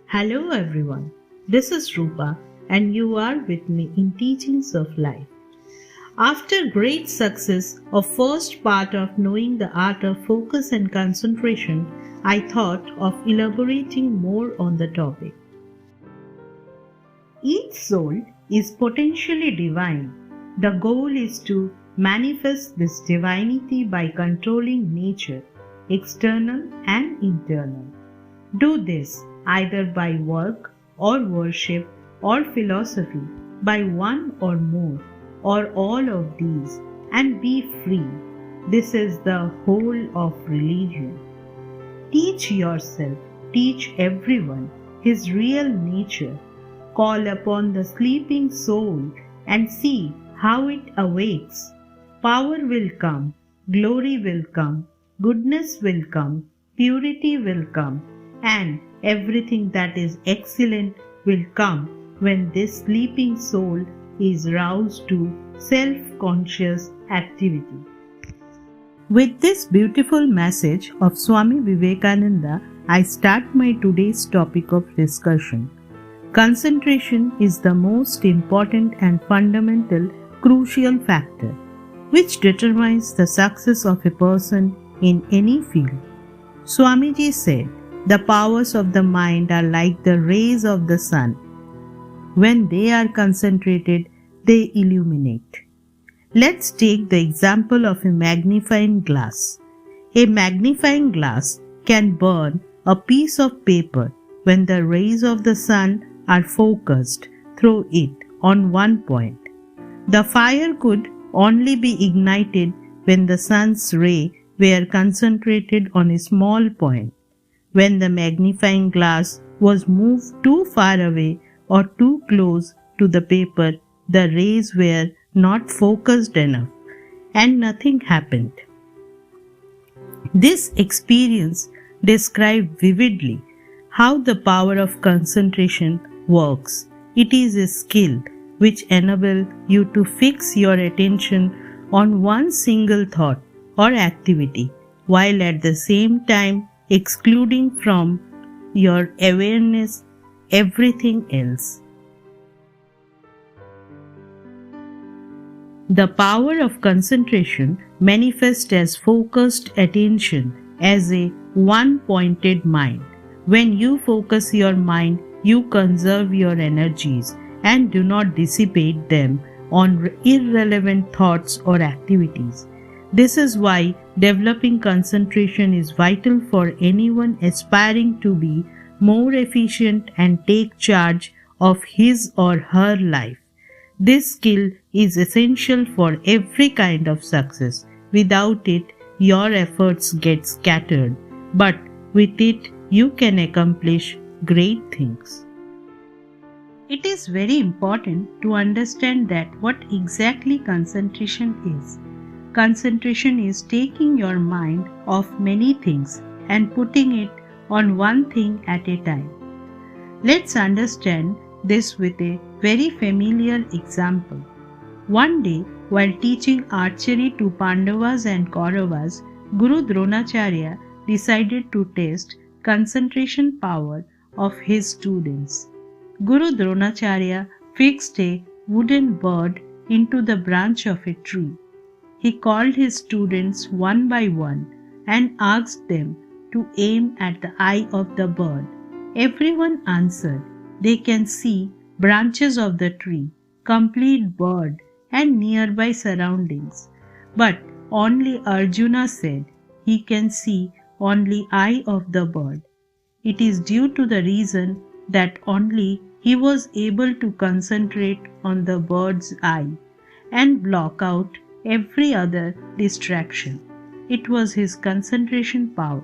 Hello everyone, this is Rupa and you are with me in Teachings of Life. After great success of first part of knowing the art of focus and concentration, I thought of elaborating more on the topic. Each soul is potentially divine. The goal is to manifest this divinity by controlling nature, external and internal. Do this either by work or worship or philosophy, by one or more, or all of these, and be free. This is the whole of religion. Teach yourself, teach everyone his real nature. Call upon the sleeping soul and see how it awakes. Power will come, glory will come, goodness will come, purity will come, and everything that is excellent will come when this sleeping soul is roused to self-conscious activity. With this beautiful message of Swami Vivekananda, I start my today's topic of discussion. Concentration is the most important and fundamental crucial factor which determines the success of a person in any field. Swamiji said, "The powers of the mind are like the rays of the sun. When they are concentrated, they illuminate." Let's take the example of a magnifying glass. A magnifying glass can burn a piece of paper when the rays of the sun are focused through it on one point. The fire could only be ignited when the sun's rays were concentrated on a small point. When the magnifying glass was moved too far away or too close to the paper, the rays were not focused enough and nothing happened. This experience describes vividly how the power of concentration works. It is a skill which enables you to fix your attention on one single thought or activity while at the same time excluding from your awareness everything else. The power of concentration manifests as focused attention, as a one-pointed mind. When you focus your mind, you conserve your energies and do not dissipate them on irrelevant thoughts or activities. This is why developing concentration is vital for anyone aspiring to be more efficient and take charge of his or her life. This skill is essential for every kind of success. Without it, your efforts get scattered, but with it, you can accomplish great things. It is very important to understand that what exactly concentration is. Concentration is taking your mind off many things and putting it on one thing at a time. Let's understand this with a very familiar example. One day, while teaching archery to Pandavas and Kauravas, Guru Dronacharya decided to test concentration power of his students. Guru Dronacharya fixed a wooden bird into the branch of a tree. He called his students one by one and asked them to aim at the eye of the bird. Everyone answered. They can see branches of the tree, complete bird, and nearby surroundings. But only Arjuna said he can see only eye of the bird. It is due to the reason that only he was able to concentrate on the bird's eye and block out every other distraction. It was his concentration power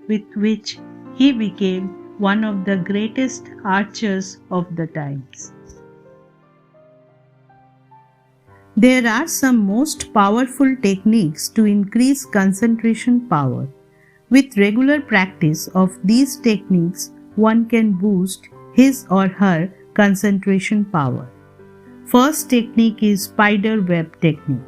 with which he became one of the greatest archers of the times. There are some most powerful techniques to increase concentration power. With regular practice of these techniques, one can boost his or her concentration power. First technique is spider web technique.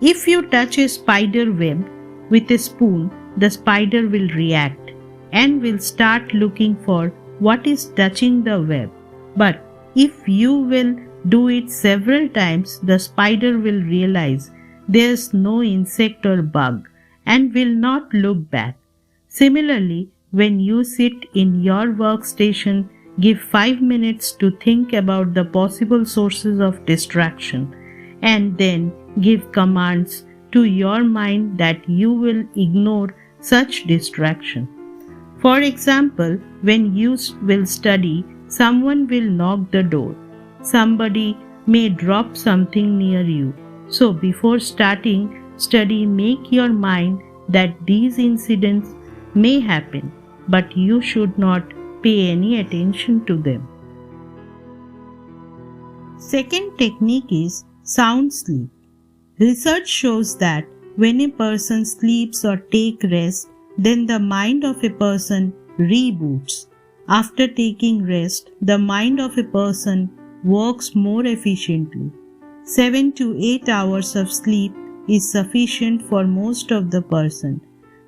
If you touch a spider web with a spoon, the spider will react and will start looking for what is touching the web. But if you will do it several times, the spider will realize there's no insect or bug and will not look back. Similarly, when you sit in your workstation, give 5 minutes to think about the possible sources of distraction and then give commands to your mind that you will ignore such distraction. For example, when you will study, someone will knock the door. Somebody may drop something near you. So before starting study, make your mind that these incidents may happen, but you should not pay any attention to them. Second technique is sound sleep. Research shows that when a person sleeps or takes rest, then the mind of a person reboots. After taking rest, the mind of a person works more efficiently. 7 to 8 hours of sleep is sufficient for most of the person.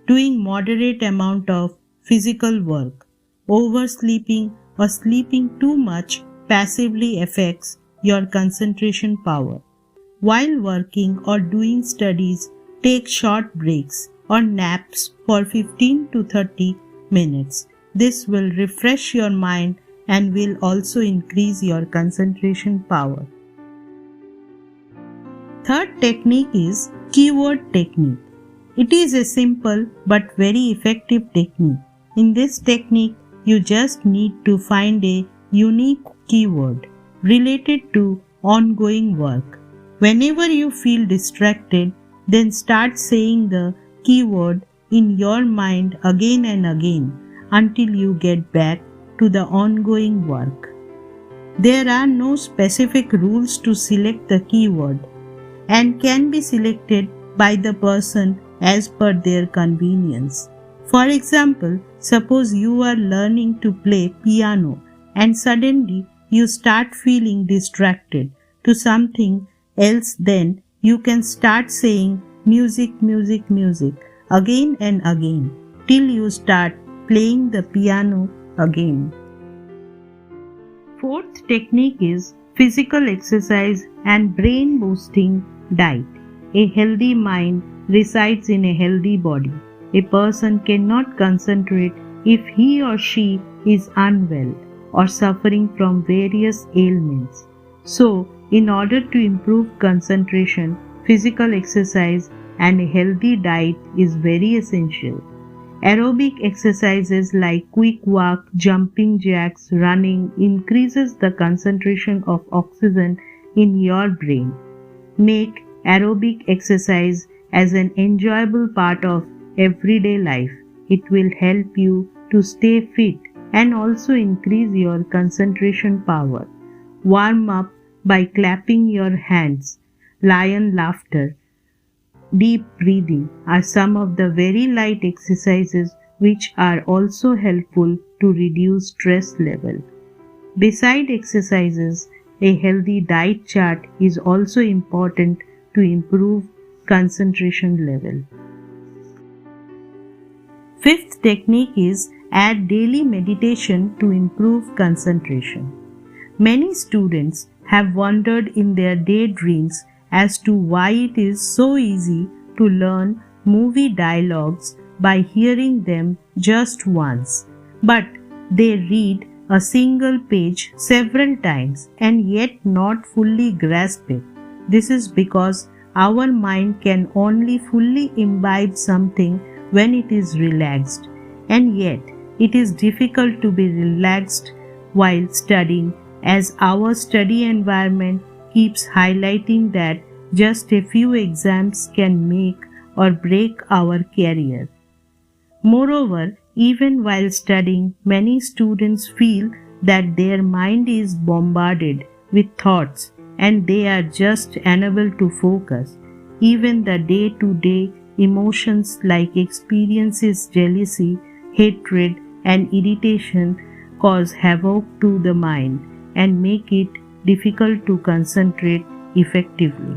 Doing moderate amount of physical work, oversleeping or sleeping too much passively affects your concentration power. While working or doing studies, take short breaks or naps for 15 to 30 minutes. This will refresh your mind and will also increase your concentration power. Third technique is keyword technique. It is a simple but very effective technique. In this technique, you just need to find a unique keyword related to ongoing work. Whenever you feel distracted, then start saying the keyword in your mind again and again until you get back to the ongoing work. There are no specific rules to select the keyword and can be selected by the person as per their convenience. For example, suppose you are learning to play piano and suddenly you start feeling distracted to something else, then you can start saying music, music, music again and again till you start playing the piano again. Fourth technique is physical exercise and brain boosting diet. A healthy mind resides in a healthy body. A person cannot concentrate if he or she is unwell or suffering from various ailments. So, in order to improve concentration, physical exercise and a healthy diet is very essential. Aerobic exercises like quick walk, jumping jacks, running increases the concentration of oxygen in your brain. Make aerobic exercise as an enjoyable part of everyday life. It will help you to stay fit and also increase your concentration power. Warm up by clapping your hands. Lion laughter, deep breathing are some of the very light exercises which are also helpful to reduce stress level. Beside exercises, a healthy diet chart is also important to improve concentration level. Fifth technique is add daily meditation to improve concentration. Many students have wondered in their daydreams as to why it is so easy to learn movie dialogues by hearing them just once, but they read a single page several times and yet not fully grasp it. This is because our mind can only fully imbibe something when it is relaxed, and yet it is difficult to be relaxed while studying, as our study environment keeps highlighting that just a few exams can make or break our career. Moreover, even while studying, many students feel that their mind is bombarded with thoughts and they are just unable to focus. Even the day-to-day emotions like experiences, jealousy, hatred, and irritation cause havoc to the mind and make it difficult to concentrate effectively.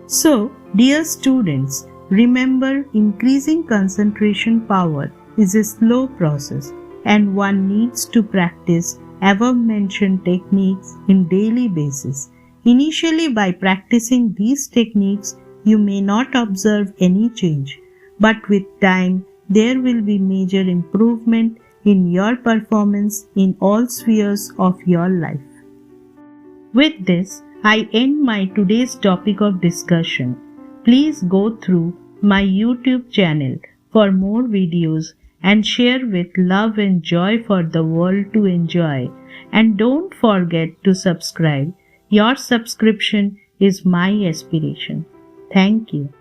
So, dear students, remember increasing concentration power is a slow process and one needs to practice above-mentioned techniques in daily basis. Initially, by practicing these techniques, you may not observe any change, but with time, there will be major improvement in your performance in all spheres of your life. With this, I end my today's topic of discussion. Please go through my YouTube channel for more videos and share with love and joy for the world to enjoy. And don't forget to subscribe. Your subscription is my aspiration. Thank you.